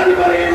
দাবি করেন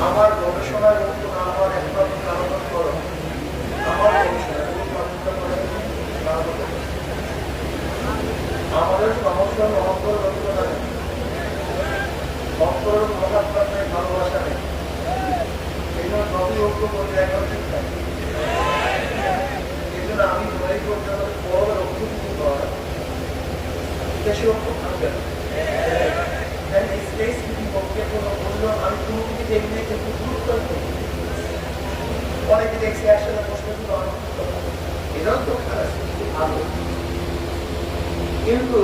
আমার গবেষণার নতুন আমার একমাত্র কারণ করো আমার আমাদের সমস্যা অন্তর রচনা নেই অন্তর মহাত্মা নেই ভালোবাসা নেই এই জন্য নবী ঐক্য করতে একবার ঠিক থাকে এই জন্য আমি মনে করতে আমাদের বড় রক্ষ হয় দেশে রক্ষ থাকবে না আমি কোনো কিছু দেখলে কিন্তু গুরুত্ব অনেকে দেখছি একসাথে বসে এটাও তো খারাপ ভালো কিন্তু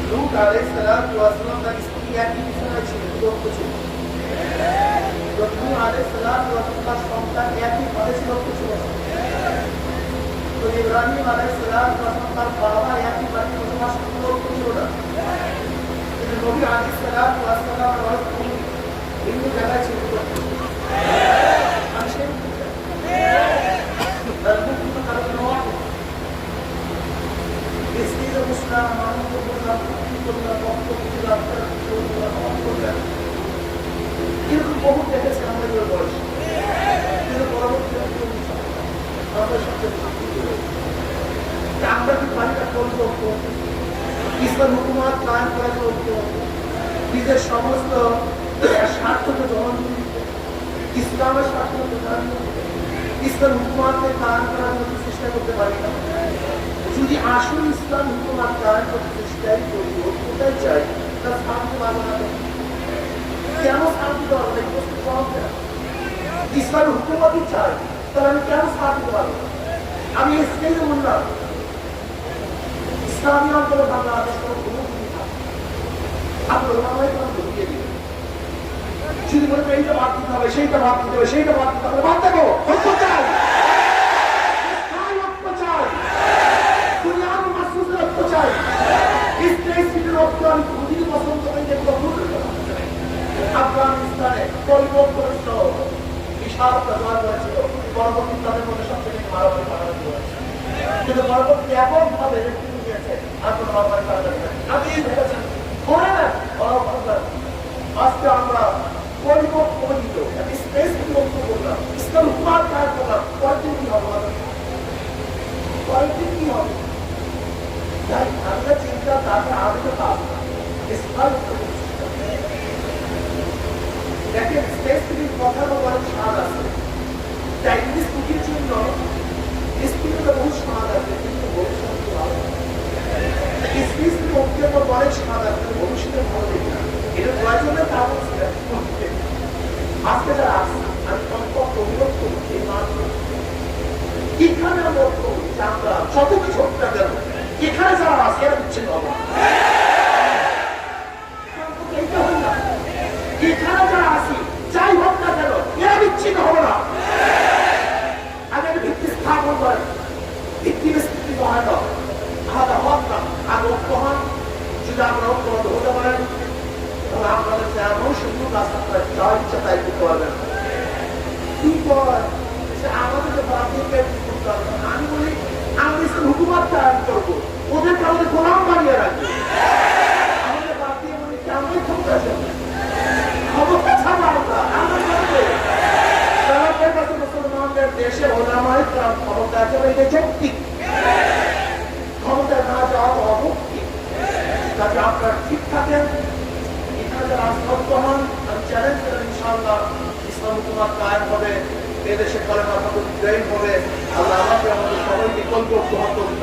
লূত আলাইহিস সালাম তার স্ত্রী একই বিছানায় ছিল লক্ষ্য ছিল লূত আলাইহিস সালাম তার সন্তান একই ঘরে ছিল লক্ষ্য ছিল তো ইব্রাহিম আলাইহিস সালাম তার বাবা একই বাড়িতে বসবাস করতে লক্ষ্য ছিল না নবী আলাইহিস সালাম ভিন্ন জায়গায় ছিল এরকম বহু দেখেছে আমাদের বয়স কিন্তু পরবর্তী আমরা কি বাড়িটা করবো ইসলাম হুকুমত কায়েম করার জন্য নিজের সমস্ত স্বার্থকে জমা ইসলামের স্বার্থকে ইসলাম হুকুমতকে কায়েম করার জন্য চেষ্টা করতে পারি না যদি আসল ইসলাম হুকুমত কায়েম করতে চেষ্টাই করি কোথায় চাই তার শান্তি পাবো না কেন শান্তি পাবো না ইসলাম হুকুমতই চাই তাহলে আমি কেন শান্তি পাবো না আমি স্টেজে বললাম ইসলামী অঞ্চলে বাংলাদেশ যদি বলবে এইটা বাদ দিতে হবে সেইটা বাদ দিতে হবে সেইটা বাদ দিতে হবে বাদ দেবো আফগানিস্তানে বিশাল ব্যবহার হয়েছিল পরবর্তী তাদের মধ্যে সবচেয়ে মারামারি মারামারি হয়েছে কিন্তু পরবর্তী এমন ভাবে আজকে আমরা পরিবর্তিত স্পেস বিভক্ত করলাম ইসলাম হুকুমত কায়েম করলাম কয়েকদিন কি হবে কয়েকদিন কি হবে তাই আমরা চিন্তা তাকে আগে পাব দেখেন স্পেস থেকে কথা বলার স্বাদ আছে তাই ইংলিশ বুকের জন্য স্পিরিটে বহু স্বাদ আছে কিন্তু ভবিষ্যৎ ভালো স্পিচ অত্যন্ত অনেক স্বাদ আছে ভবিষ্যতে ভালো দেখি না এটা প্রয়োজনে তা বলছি আজকে যারা আসছে আমি কমপক্ষে অভিযোগ করি এই মানুষ এখানে আমরা যত কিছু হোক না কেন এখানে যারা আছে এরা বিচ্ছিন্ন হবে এখানে যারা আছি যাই হোক না কেন এরা বিচ্ছিন্ন হবে না আগে ভিত্তি স্থাপন করে ভিত্তি বিস্তৃতি হয় না আলাদা হক না আর ঐক্য হন যদি আমরা ঐক্যবদ্ধ হতে পারেন তাহলে আপনাদের তেমন সুন্দর রাস্তা যা ইচ্ছা তাই করতে পারবেন কি আমাদেরকে আমি বলি আমরা ইসলাম হুকুমত কায়েম করবো ওদেরকে আমাদের গোলাম বানিয়ে রাখবো আমাদের বাদ দিয়ে বলি কেমন ক্ষমতা ক্ষমতা ছাড়া মুসলমানদের দেশে ওলামায়ে কেরাম ক্ষমতা আছে এটা যৌক্তিক ক্ষমতা না যাওয়া অযৌক্তিক যাতে আপনারা ঠিক থাকেন এখানে যারা আস্থাপ্ত হন আমি চ্যালেঞ্জ করেন ইনশাআল্লাহ ইসলাম হুকুমত কায়েম হবে এদেশে কলেমা বিজয়ী হবে আল্লাহ আমাকে আমাদের সবাইকে কল্প গ্রহণ করতে